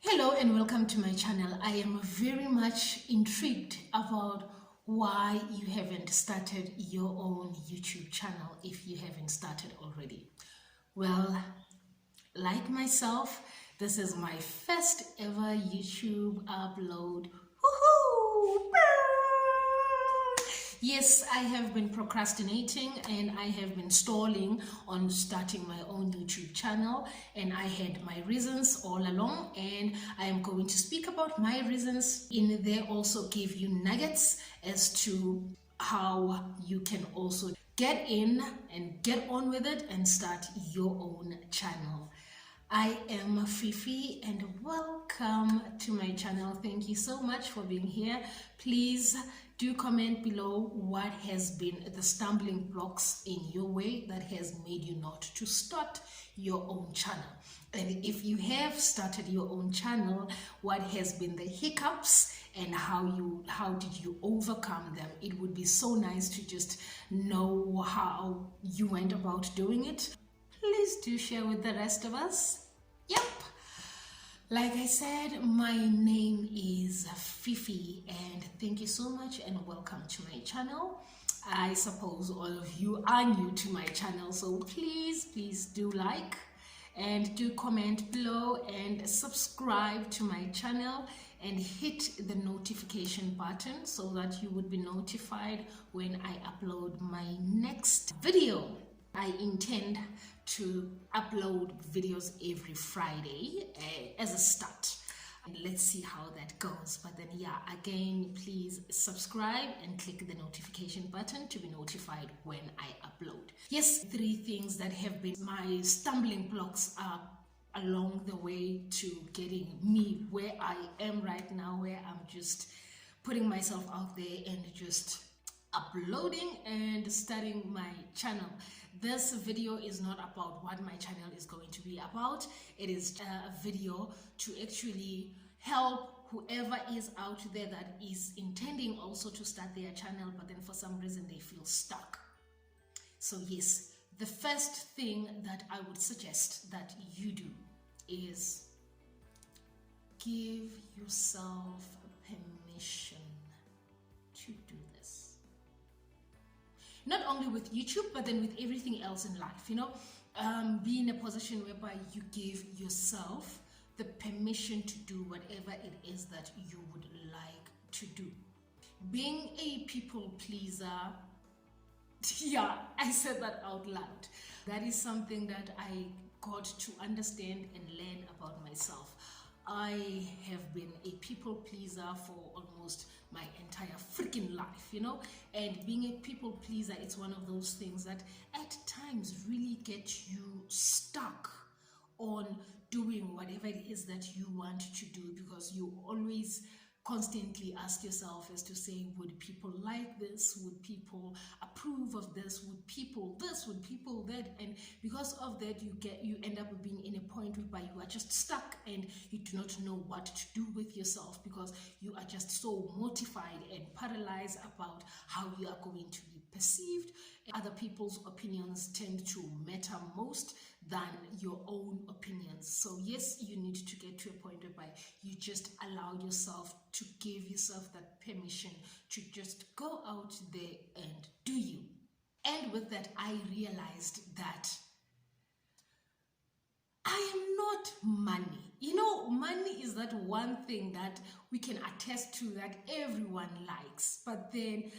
Hello and welcome to my channel. I am very much intrigued about why you haven't started your own YouTube channel if you haven't started already. Well, like myself, this is my first ever YouTube upload. Woohoo! Yes, I have been procrastinating and I have been stalling on starting my own YouTube channel, and I had my reasons all along, and I am going to speak about my reasons in there, also give you nuggets as to how you can also get in and get on with it and start your own channel. I am Fifi and welcome to my channel. Thank you so much for being here. Please do comment below what has been the stumbling blocks in your way that has made you not to start your own channel. And if you have started your own channel, what has been the hiccups and how did you overcome them? It would be so nice to just know how you went about doing it. Please do share with the rest of us. Yep. Like I said, my name is Fifi and thank you so much and welcome to my channel. I suppose all of you are new to my channel, so please do like and do comment below and subscribe to my channel and hit the notification button so that you would be notified when I upload my next video. I intend to upload videos every Friday as a start. And let's see how that goes. But then yeah, again, please subscribe and click the notification button to be notified when I upload. Yes, 3 things that have been my stumbling blocks along the way to getting me where I am right now, where I'm just putting myself out there and just uploading and starting my channel. This video is not about what my channel is going to be about. It is a video to actually help whoever is out there that is intending also to start their channel, but then for some reason they feel stuck. So yes, the first thing that I would suggest that you do is give yourself permission to do this. Not only with YouTube, but then with everything else in life, be in a position whereby you give yourself the permission to do whatever it is that you would like to do. Being a people pleaser, yeah, I said that out loud. That is something that I got to understand and learn about myself. I have been a people pleaser for almost my entire freaking life, and being a people pleaser, it's one of those things that at times really get you stuck on doing whatever it is that you want to do, because you always constantly ask yourself as to say, would people like this? Would people approve of this? Would people this? Would people that? And because of that, you end up being in a point whereby you are just stuck and you do not know what to do with yourself, because you are just so mortified and paralyzed about how you are going to be perceived. Other people's opinions tend to matter most than your own opinions. So yes, you need to get to a point whereby you just allow yourself to give yourself that permission to just go out there and do you. And with that, I realized that I am not money. Money is that one thing that we can attest to that everyone likes. But then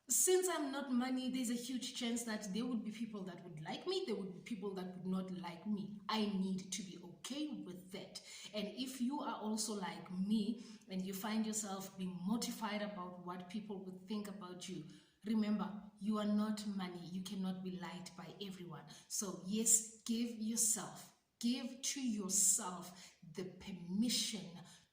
since I'm not money, there's a huge chance that there would be people that would like me, there would be people that would not like me. I need to be okay with that. And if you are also like me and you find yourself being mortified about what people would think about you, remember, you are not money. You cannot be liked by everyone. So yes, give to yourself the permission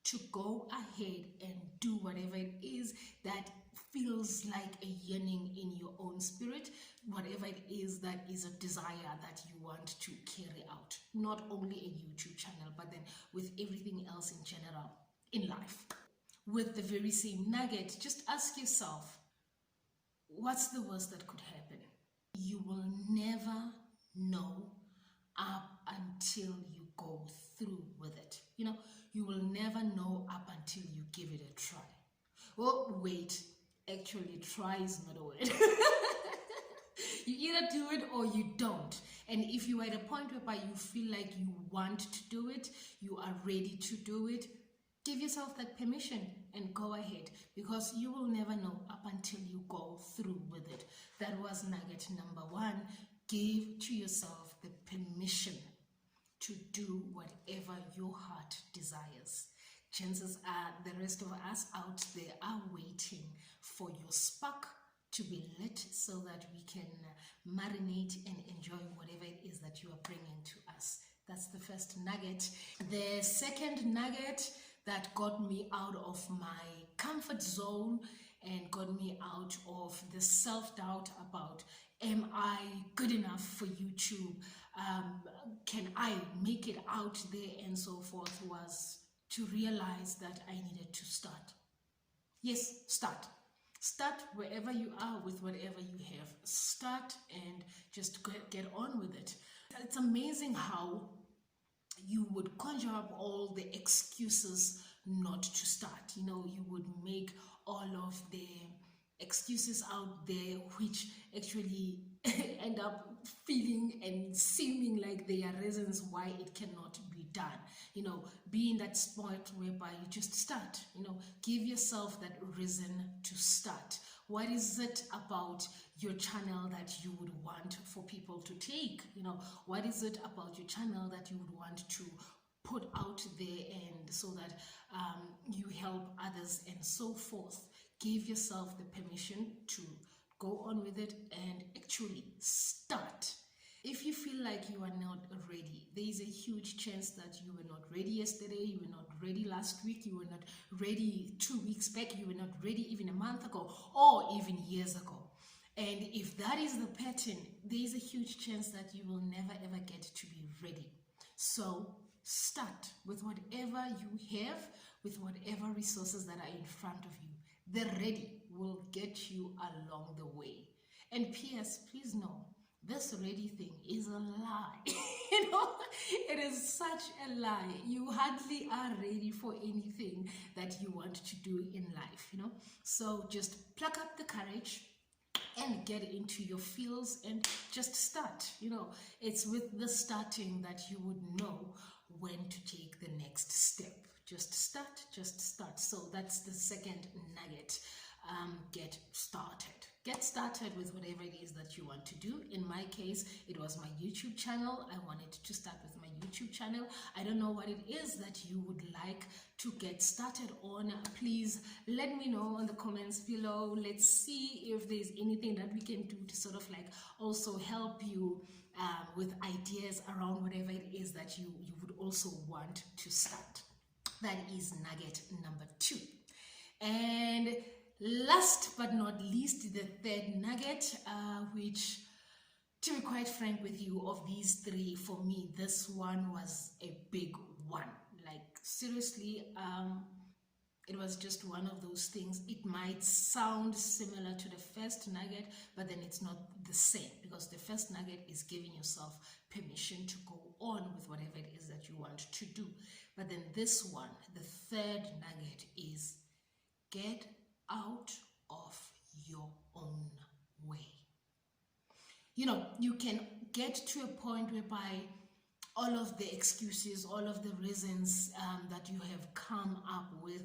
to go ahead and do whatever it is that feels like a yearning in your own spirit, whatever it is that is a desire that you want to carry out. Not only a YouTube channel, but then with everything else in general in life. With the very same nugget, just ask yourself, what's the worst that could happen? You will never know up until you go through with it. You will never know up until you give it a try. Well, wait, actually, try is not a word. You either do it or you don't. And if you are at a point whereby you feel like you want to do it, you are ready to do it, give yourself that permission and go ahead, because you will never know up until you go through with it. That was nugget number 1. Give to yourself the permission to do whatever your heart desires. Chances are the rest of us out there are waiting for your spark to be lit so that we can marinate and enjoy whatever it is that you are bringing to us. That's the first nugget. The second nugget that got me out of my comfort zone and got me out of the self-doubt about, am I good enough for YouTube? Can I make it out there and so forth, was to realize that I needed to start. Yes, start. Start wherever you are with whatever you have. Start and just get on with it. It's amazing how you would conjure up all the excuses not to start. You know, you would make all of the excuses out there which actually end up feeling and seeming like they are reasons why it cannot be done. You know, be in that spot whereby you just start. You know, give yourself that reason to start. What is it about your channel that you would want for people to take? You know, what is it about your channel that you would want to put out there, and so that you help others and so forth? Give yourself the permission to go on with it and actually start. If you feel like you are not ready, there is a huge chance that you were not ready yesterday, you were not ready last week, you were not ready 2 weeks back, you were not ready even a month ago, or even years ago. And if that is the pattern, there is a huge chance that you will never ever get to be ready. So start with whatever you have, with whatever resources that are in front of you. The ready will get you along the way. And P.S., please know, this ready thing is a lie. You know, it is such a lie. You hardly are ready for anything that you want to do in life, you know. So just pluck up the courage and get into your fields and just start. You know, it's with the starting that you would know when to take the next step. Just start, just start. So that's the second nugget. Get started. Get started with whatever it is that you want to do. In my case, it was my YouTube channel. I wanted to start with my YouTube channel. I don't know what it is that you would like to get started on. Please let me know in the comments below. Let's see if there's anything that we can do to sort of like also help you with ideas around whatever it is that you would also want to start. That is nugget number 2. And last but not least, the third nugget, which, to be quite frank with you, of these 3, for me, this one was a big one. Like, seriously, it was just one of those things. It might sound similar to the first nugget, but then it's not the same, because the first nugget is giving yourself permission to go on with whatever it is that you want to do. But then this one, the third nugget, is get out of your own way. You know, you can get to a point whereby all of the excuses, all of the reasons that you have come up with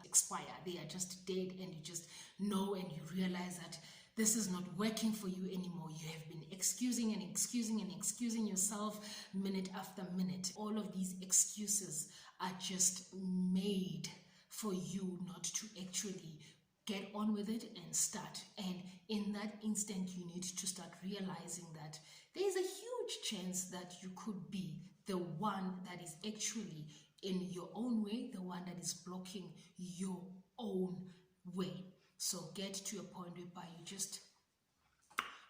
expire. They are just dead, and you just know and you realize that this is not working for you anymore. You have been excusing and excusing and excusing yourself minute after minute. All of these excuses are just made for you not to actually get on with it and start. And in that instant, you need to start realizing that there is a huge chance that you could be the one that is actually in your own way, the one that is blocking your own way. So get to a point whereby you just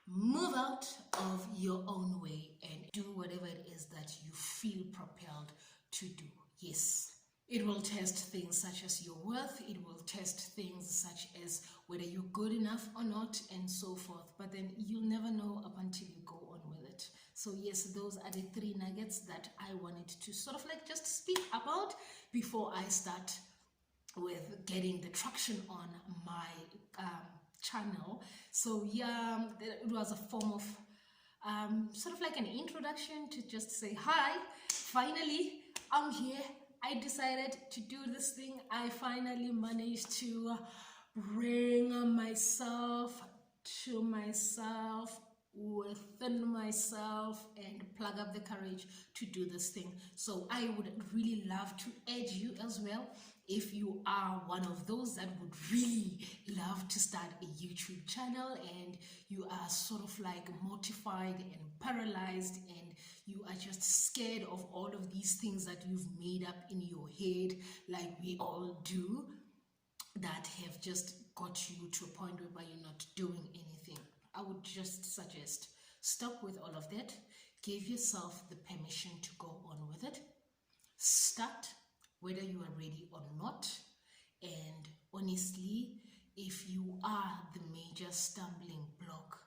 move out of your own way and do whatever it is that you feel propelled to do. Yes. It will test things such as your worth. It will test things such as whether you're good enough or not, and so forth. But then you'll never know up until you go on with it. So yes, those are the 3 nuggets that I wanted to sort of like just speak about before I start with getting the traction on my channel. So yeah, it was a form of sort of like an introduction to just say hi. Finally, I'm here. I decided to do this thing. I finally managed to bring myself to myself, within myself, and plug up the courage to do this thing. So I would really love to urge you as well, if you are one of those that would really love to start a YouTube channel and you are sort of like mortified and paralyzed and you are just scared of all of these things that you've made up in your head, like we all do, that have just got you to a point where you're not doing anything, I would just suggest stop with all of that. Give yourself the permission to go on with it. Start whether you are ready or not. And honestly, if you are the major stumbling block,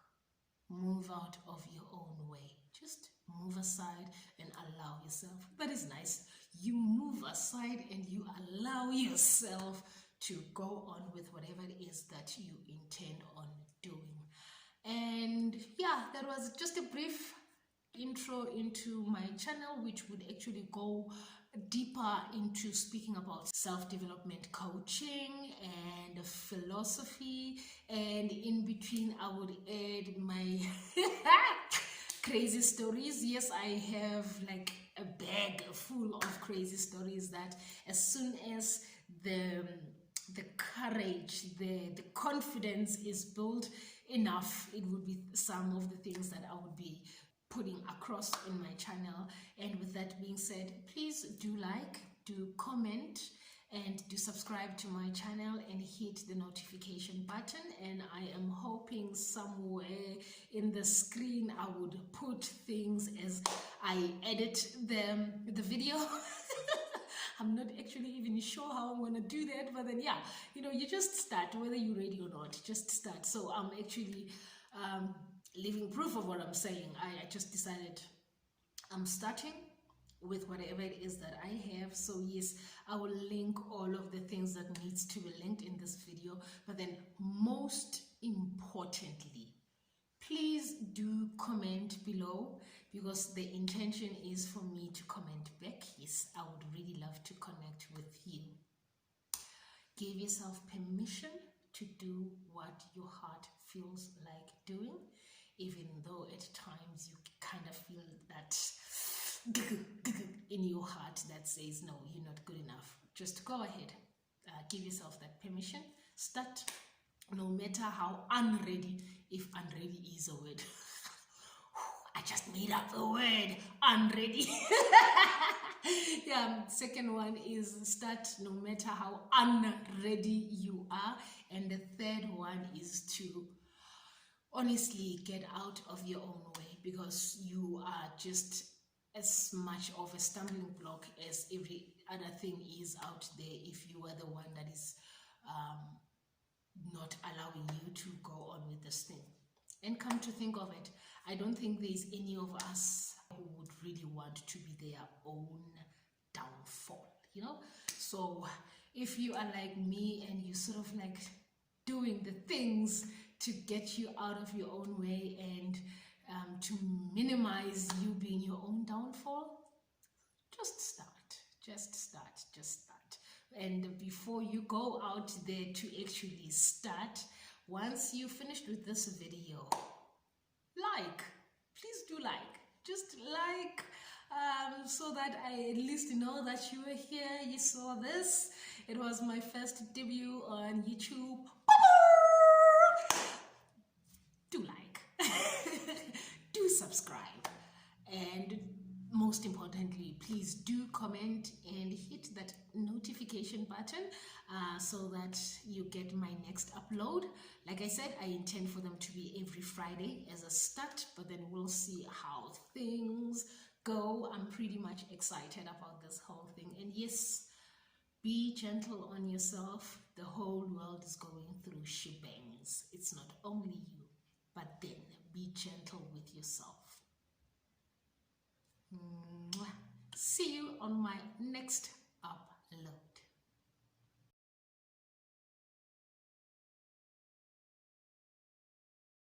move out of your own way. Just move aside and allow yourself. That is nice. You move aside and you allow yourself to go on with whatever it is that you intend on doing. And yeah, that was just a brief intro into my channel, which would actually go deeper into speaking about self-development coaching and philosophy, and in between I would add my crazy stories. Yes, I have like a bag full of crazy stories that as soon as the courage, the confidence is built enough, it would be some of the things that I would be putting across in my channel. And with that being said, please do like, do comment, and do subscribe to my channel and hit the notification button. And I am hoping somewhere in the screen I would put things as I edit the video. I'm not actually even sure how I'm going to do that, but then yeah, you just start, whether you're ready or not, just start. So I'm actually living proof of what I'm saying. I just decided I'm starting with whatever it is that I have. So yes, I will link all of the things that needs to be linked in this video, but then most importantly, please do comment below, because the intention is for me to comment back. Yes, I would really love to connect with you. Give yourself permission to do what your heart feels like doing, even though at times you kind of feel that in your heart that says, no, you're not good enough. Just go ahead. Give yourself that permission. Start, no matter how unready, if unready is a word. I just made up the word, unready. Yeah, second one is start no matter how unready you are. And the third one is to honestly get out of your own way, because you are just as much of a stumbling block as every other thing is out there if you are the one that is not allowing you to go on with this thing. And come to think of it, I don't think there's any of us who would really want to be their own downfall, So if you are like me and you sort of like doing the things to get you out of your own way and to minimize you being your own downfall, just start. And before you go out there to actually start, once you finished with this video, please do just like, so that I at least know that you were here, you saw this. It was my first debut on YouTube. Do like, do subscribe, and most importantly, please do comment and hit that notification button so that you get my next upload. Like I said, I intend for them to be every Friday as a start, but then we'll see how things go. I'm pretty much excited about this whole thing. And yes, be gentle on yourself. The whole world is going through shebangs. It's not only you, but then be gentle with yourself. See you on my next